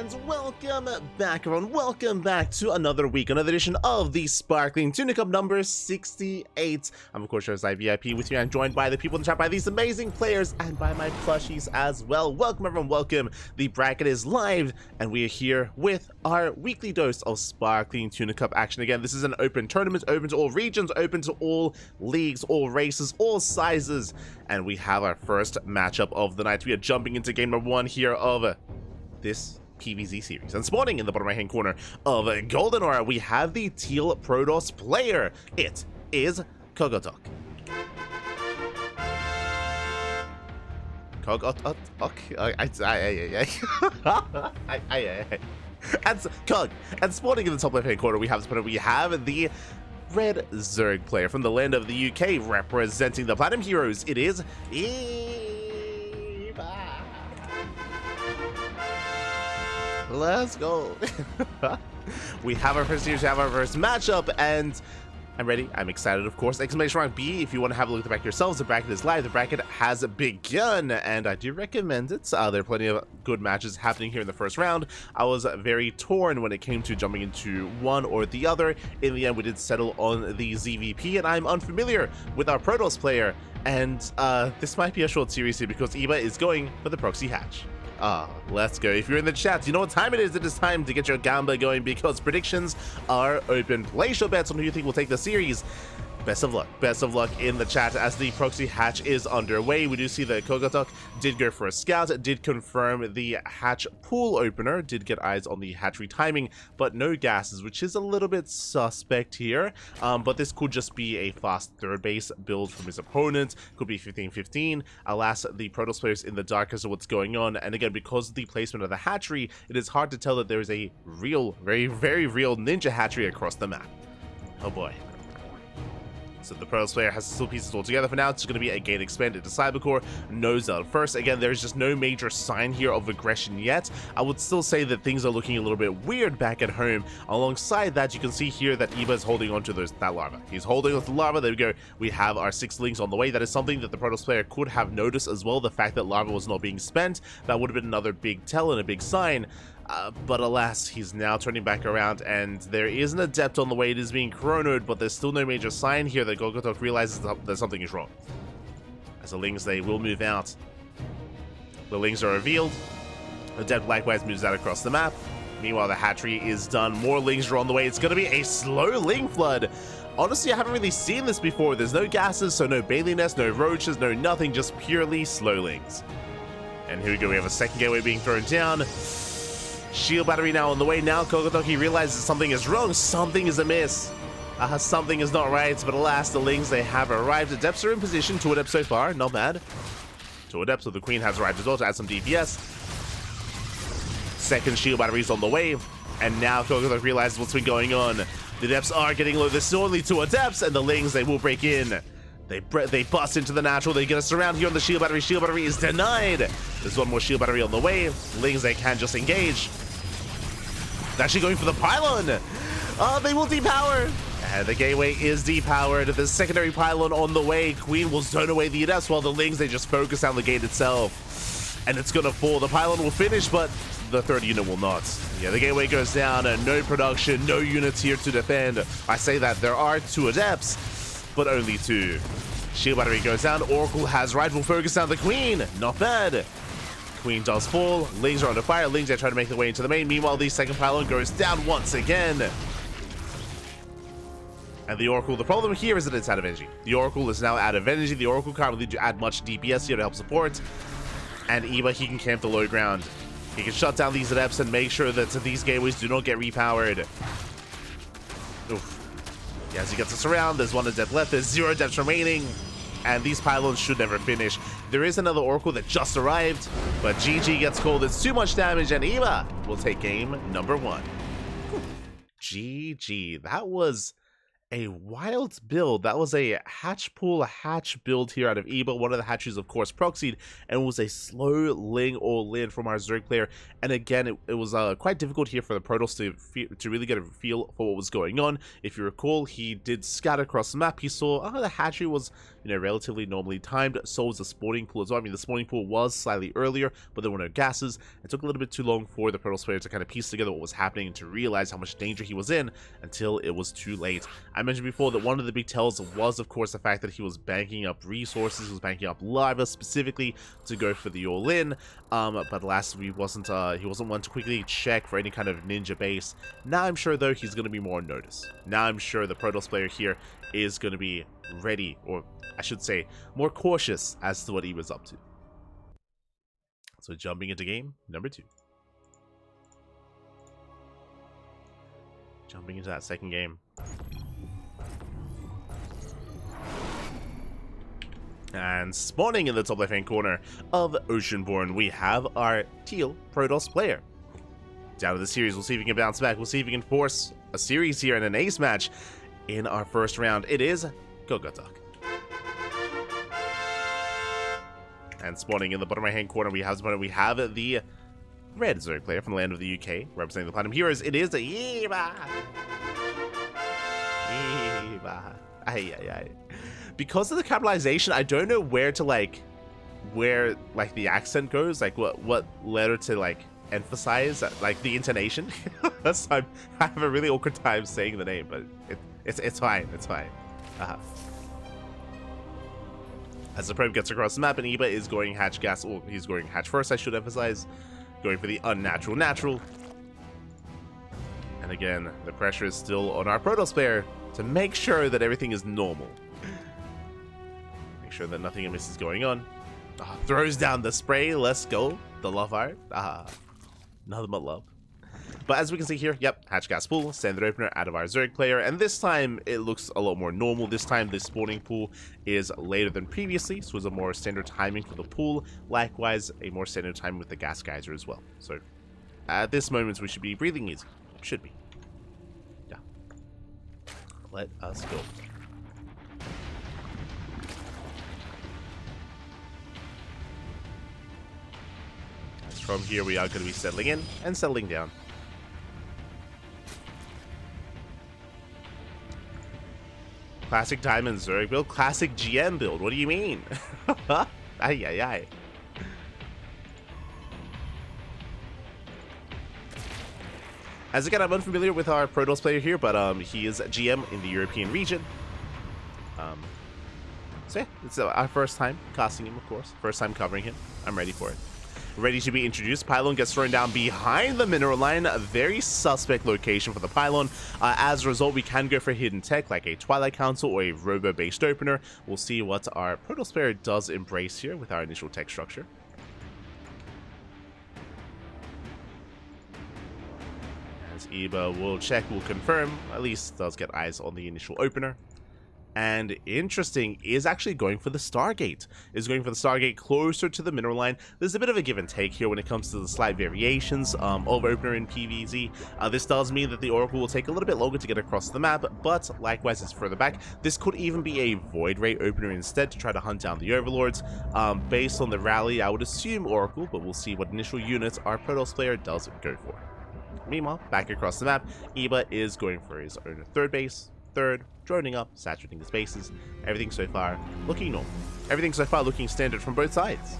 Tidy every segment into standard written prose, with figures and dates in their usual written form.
And welcome back, everyone. Welcome back to another week, another edition of the Sparkling Tuna Cup number 68. I'm, of course, your ZvP with you. I'm joined by the people in the chat, by these amazing players, and by my plushies as well. Welcome, everyone. Welcome. The bracket is live, and we are here with our weekly dose of Sparkling Tuna Cup action. Again, this is an open tournament, open to all regions, open to all leagues, all races, all sizes. And we have our first matchup of the night. We are jumping into game number 1 here of this PvZ series. And spawning in the bottom right hand corner of Golden Aura, we have the Teal Protoss player. It is KogOtOk. KogOtOk? And spawning in the top left hand corner, we have the Red Zerg player from the land of the UK, representing the Platinum Heroes. It is Let's go. We have our first series, we have our first matchup, and I'm ready. I'm excited, of course. Exclamation mark B if you want to have a look at the bracket yourselves. The bracket is live. The bracket has begun, and I do recommend it. There are plenty of good matches happening here in the first round. I was very torn when it came to jumping into one or the other. In the end, we did settle on the ZvP, and I'm unfamiliar with our Protoss player. And this might be a short series here because Eva is going for the proxy hatch. Let's go. If you're in the chat, you know what time it is. It is time to get your gamba going because predictions are open. Place your bets on who you think will take the series. Best of luck. Best of luck in the chat as the proxy hatch is underway. We do see that KogOtOk did go for a scout, did confirm the hatch pool opener, did get eyes on the hatchery timing, but no gases, which is a little bit suspect here. But this could just be a fast third base build from his opponent. Could be 15-15. Alas, the Protoss players in the dark as to what's going on. And again, because of the placement of the hatchery, it is hard to tell that there is a real, very, very real ninja hatchery across the map. Oh boy. So the Protoss player has still pieces all together. For now, it's going to be a gate expand into Cybercore, nose out first. Again, there's just no major sign here of aggression yet. I would still say that things are looking a little bit weird back at home. Alongside that, you can see here that Eva is holding onto that larva. He's holding onto the larva. There we go. We have our 6 links on the way. That is something that the Protoss player could have noticed as well. The fact that larva was not being spent, that would have been another big tell and a big sign. But alas, he's now turning back around, and there is an adept on the way. It is being chronoed, but there's still no major sign here that KogOtOk realizes that something is wrong. As the Lings, they will move out. The Lings are revealed. Adept likewise moves out across the map. Meanwhile, the hatchery is done. More Lings are on the way. It's going to be a slow Ling flood. Honestly, I haven't really seen this before. There's no gases, so no Bailey nests, no roaches, no nothing, just purely slow Lings. And here we go. We have a second gateway being thrown down. Shield battery now on the way. Now KogOtOk realizes something is wrong. Something is amiss. Something is not right. But alas, the Lings, they have arrived. Adepts are in position. 2 Adepts so far. Not bad. 2 Adepts, so the Queen has arrived as well to add some DPS. Second shield battery is on the way. And now KogOtOk realizes what's been going on. The Adepts are getting low. There's still only 2 Adepts. And the Lings, they will break in. They bust into the natural. They get us around here on the shield battery. Shield battery is denied. There's 1 more shield battery on the way. Lings, they can just engage. They're actually going for the pylon. They will depower. And the gateway is depowered. The secondary pylon on the way. Queen will zone away the Adepts while the Lings, they just focus on the gate itself. And it's going to fall. The pylon will finish, but the third unit will not. Yeah, the gateway goes down. No production, no units here to defend. I say that there are 2 Adepts, but only 2. Shield battery goes down. Oracle has right. Will focus on the Queen. Not bad. Queen does fall. Lings are under fire. Lings are trying to make their way into the main. Meanwhile, the second pylon goes down once again. And the Oracle, the problem here is that it's out of energy. The Oracle is now out of energy. The Oracle can't really add much DPS here to help support. And Eva, he can camp the low ground. He can shut down these Adepts and make sure that these gateways do not get repowered. Oof. Yeah, as he gets us around, there's 1 Adept left. There's 0 Adepts remaining. And these pylons should never finish. There is another Oracle that just arrived, but GG gets called. It's too much damage, and Eva will take game number 1. GG. That was A wild build. That was a hatch pool hatch build here out of Eba. One of the hatches, of course, proxied, and was a slow ling all in from our Zerg player. And again, it was quite difficult here for the Protoss to really get a feel for what was going on. If you recall, he did scatter across the map. He saw the hatchery was, relatively normally timed. So was the spawning pool as well. I mean, the spawning pool was slightly earlier, but there were no gases. It took a little bit too long for the Protoss player to kind of piece together what was happening and to realize how much danger he was in until it was too late. I mentioned before that one of the big tells was, of course, the fact that he was banking up resources, he was banking up lava specifically to go for the all-in. But alas, he wasn't one to quickly check for any kind of ninja base. Now I'm sure, though, he's going to be more on notice. Now I'm sure the Protoss player here is going to be ready, or I should say, more cautious as to what he was up to. So jumping into game number 2. Jumping into that second game. And spawning in the top left-hand corner of Oceanborn, we have our teal Protoss player. Down to the series, we'll see if he can bounce back. We'll see if he can force a series here and an ace match in our first round. It is KogOtOk. And spawning in the bottom right-hand corner, we have the red Zerg player from the land of the UK, representing the Platinum Heroes. It is Eba. Eba. Ay, ay, ay. Because of the capitalization, I don't know where the accent goes, like what letter to emphasize, like the intonation. So I have a really awkward time saying the name, but it's fine. It's fine. As the probe gets across the map, and Eba is going hatch gas, or he's going hatch first, I should emphasize, going for the unnatural natural. And again, the pressure is still on our Protoss player to make sure that everything is normal. Make sure that nothing amiss is going on. Throws down the spray. Let's go. The love art. Nothing but love. But as we can see here, yep, hatch gas pool, standard opener out of our Zerg player, and this time it looks a lot more normal. This time the spawning pool is later than previously, so it's a more standard timing for the pool. Likewise, a more standard timing with the gas geyser as well. So at this moment, we should be breathing easy. Should be. Yeah. Let us go. As from here, we are going to be settling in and settling down. Classic Diamond Zerg build, classic GM build. What do you mean? Ay, ay, ay. As again, I'm unfamiliar with our Protoss player here, but he is GM in the European region. So yeah, it's our first time casting him, of course. First time covering him. I'm ready for it. Ready to be introduced. Pylon gets thrown down behind the mineral line. A very suspect location for the pylon. As a result, we can go for hidden tech like a Twilight Council or a robo-based opener. We'll see what our Protoss player does embrace here with our initial tech structure. As Eba will check, will confirm, at least does get eyes on the initial opener. And interesting, is actually going for the Stargate. Is going for the Stargate closer to the mineral line. There's a bit of a give and take here when it comes to the slight variations of opener in PvZ. This does mean that the Oracle will take a little bit longer to get across the map, but likewise it's further back. This could even be a Void Ray opener instead to try to hunt down the Overlords. Based on the rally, I would assume Oracle, but we'll see what initial units our Protoss player does go for. Meanwhile, back across the map, Eba is going for his own third base. Third, droning up, saturating the spaces. Everything so far looking normal. Everything so far looking standard from both sides.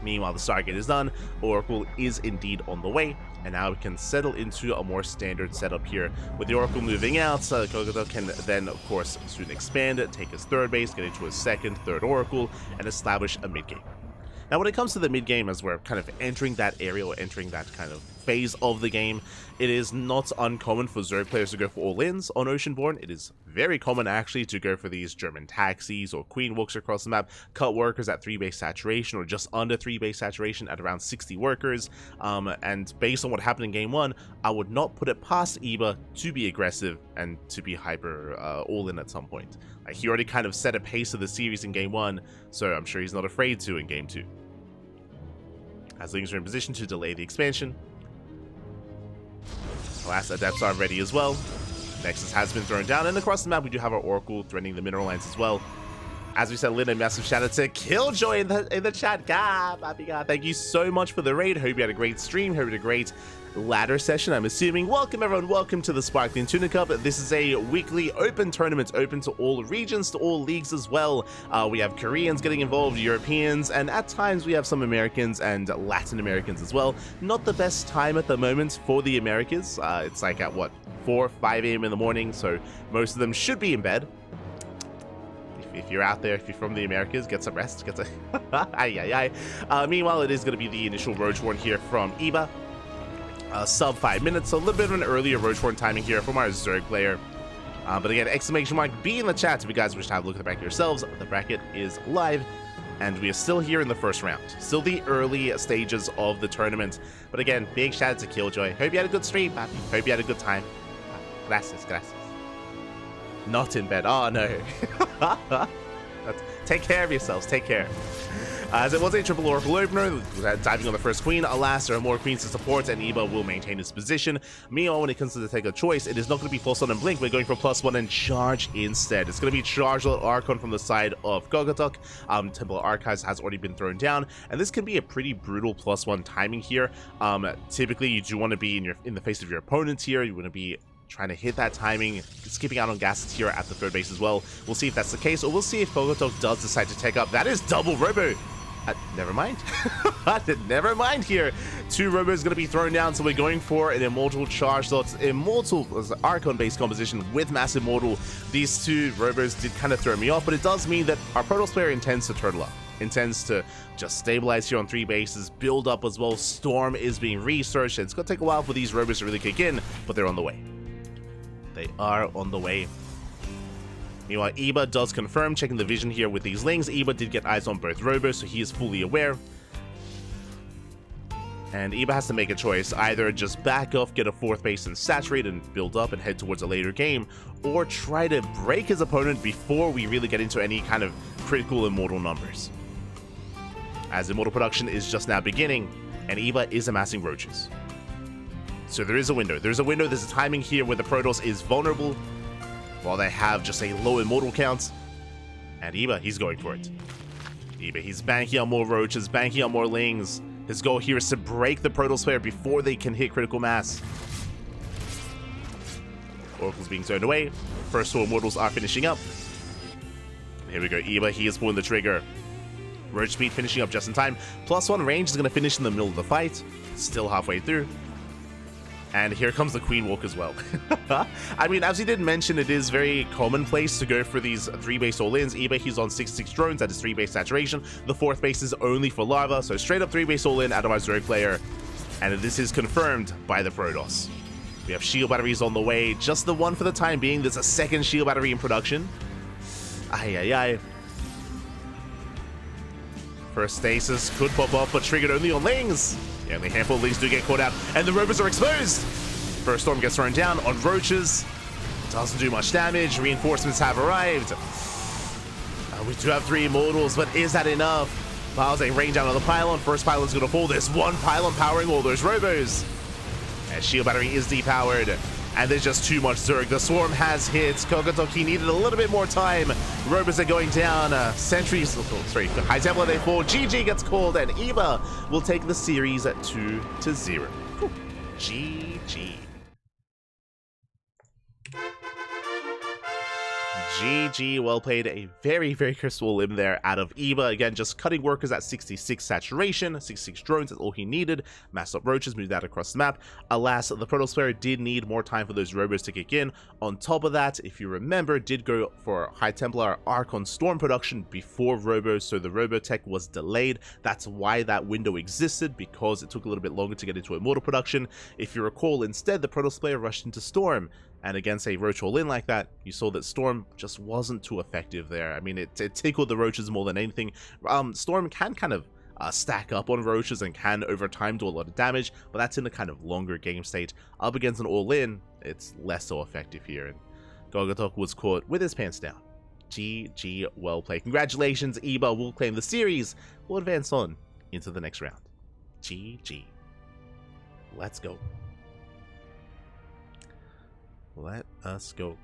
Meanwhile, the Stargate is done. Oracle is indeed on the way. And now we can settle into a more standard setup here. With the Oracle moving out, KogOtOk can then, of course, soon expand it, take his third base, get into his second, third Oracle, and establish a mid-game. Now, when it comes to the mid-game, as we're kind of entering that area or entering that kind of phase of the game, it is not uncommon for Zerg players to go for all-ins on Oceanborn. It is very common, actually, to go for these German taxis or Queen Walks across the map, cut workers at 3 base saturation or just under 3 base saturation at around 60 workers. And based on what happened in Game 1, I would not put it past Eba to be aggressive and to be hyper all-in at some point. He already kind of set a pace of the series in Game 1, so I'm sure he's not afraid to in Game 2. As things are in position to delay the expansion. Last adepts are ready as well. Nexus has been thrown down, and across the map we do have our Oracle threatening the mineral lines as well. As we said, Lynn, a massive shout out to Killjoy in the chat. God, Papi God, thank you so much for the raid. Hope you had a great stream. Hope you had a great ladder session, I'm assuming. Welcome, everyone. Welcome to the Sparkling Tuna Cup. This is a weekly open tournament, open to all regions, to all leagues as well. We have Koreans getting involved, Europeans, and at times we have some Americans and Latin Americans as well. Not the best time at the moment for the Americans. It's like at, what, 4, 5 a.m. in the morning, so most of them should be in bed. If you're out there, if you're from the Americas, get some rest. Get some... Meanwhile, it is going to be the initial Roach Horn here from Eba. Sub 5 minutes, so a little bit of an earlier Roach Horn timing here from our Zerg player. But again, exclamation mark B in the chat if you guys wish to have a look at the bracket yourselves. The bracket is live, and we are still here in the first round. Still the early stages of the tournament. But again, big shout out to Killjoy. Hope you had a good stream, Papi. Hope you had a good time. Gracias, gracias. Not in bed. Oh, no. Take care of yourselves. Take care. As it was a triple Oracle opener, diving on the first queen. Alas, there are more queens to support, and Eba will maintain his position. Meanwhile, when it comes to the take a choice, it is not going to be +1 and blink. We're going for +1 and charge instead. It's going to be charge Archon from the side of KogOtOk. Temple Archives has already been thrown down, and this can be a pretty brutal +1 timing here. Typically, you do want to be in the face of your opponents here. You want to be trying to hit that timing, skipping out on gases here at the third base as well. We'll see if that's the case, or we'll see if KogOtOk does decide to take up. That is double Robo. Never mind. Never mind here. 2 Robos going to be thrown down, so we're going for an Immortal charge slot. Immortal Archon-based composition with Mass Immortal. These 2 Robos did kind of throw me off, but it does mean that our Protoss player intends to turtle up. Intends to just stabilize here on 3 bases, build up as well. Storm is being researched. It's going to take a while for these Robos to really kick in, but they're on the way. They are on the way. Meanwhile, Eba does confirm, checking the vision here with these lings. Eba did get eyes on both Robos, so he is fully aware. And Eba has to make a choice. Either just back off, get a 4th base and saturate and build up and head towards a later game, or try to break his opponent before we really get into any kind of critical Immortal numbers. As Immortal production is just now beginning, and Eba is amassing Roaches. So there is a window. There's a timing here where the Protoss is vulnerable, while they have just a low Immortal count. And Eba, he's going for it. Eba, he's banking on more Roaches, banking on more Lings. His goal here is to break the Protoss player before they can hit critical mass. Oracle's being turned away. First 4 Immortals are finishing up. Here we go, Eba, he is pulling the trigger. Roach speed finishing up just in time. +1 range is going to finish in the middle of the fight. Still halfway through. And here comes the Queen Walk as well. I mean, as he did mention, it is very commonplace to go for these 3-base all-ins. Eba, he's on 6/6 drones, that is 3-base saturation. The 4th base is only for Larva, so straight up 3-base all-in out of our Zerg player. And this is confirmed by the Protoss. We have shield batteries on the way, just the one for the time being. There's a 2nd shield battery in production. First stasis could pop off, but triggered only on Lings. Yeah, only a handful of Lings do get caught out, and the Robos are exposed. First Storm gets thrown down on Roaches. Doesn't do much damage. Reinforcements have arrived. We do have 3 Immortals, but is that enough? Bowsing rain down on the pylon. First pylon's going to fall. There's 1 pylon powering all those Robos. And shield battery is depowered. And there's just too much Zerg. The Swarm has hit. KogOtOk, he needed a little bit more time. Robos are going down. Sentries, High Templar, they fall. GG gets called, and Eba will take the series at 2-0. Cool. GG. GG, well played. A very, very crystal limb there out of Eba. Again, just cutting workers at 66 saturation, 66 drones, that's all he needed. Massed up Roaches, moved that across the map. Alas, the Protoss player did need more time for those Robos to kick in. On top of that, if you remember, did go for High Templar Archon Storm production before Robos, so the Robotech was delayed. That's why that window existed, because it took a little bit longer to get into Immortal production. If you recall, instead, the Protoss player rushed into Storm. And against a Roach all-in like that, you saw that Storm just wasn't too effective there. I mean, it tickled the Roaches more than anything. Storm can kind of stack up on Roaches and can, over time, do a lot of damage, but that's in a kind of longer game state. Up against an all-in, it's less so effective here, and KogOtOk was caught with his pants down. GG, well played. Congratulations, Eba will claim the series. We'll advance on into the next round. GG. Let's go. let us go.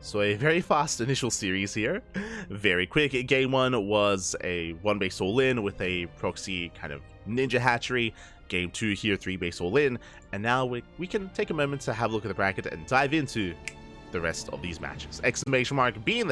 So a very fast initial series here. Very quick. Game 1 was a 1-base all-in with a proxy kind of ninja hatchery. Game 2 here, 3-base all-in. And now we can take a moment to have a look at the bracket and dive into the rest of these matches. Exclamation mark being the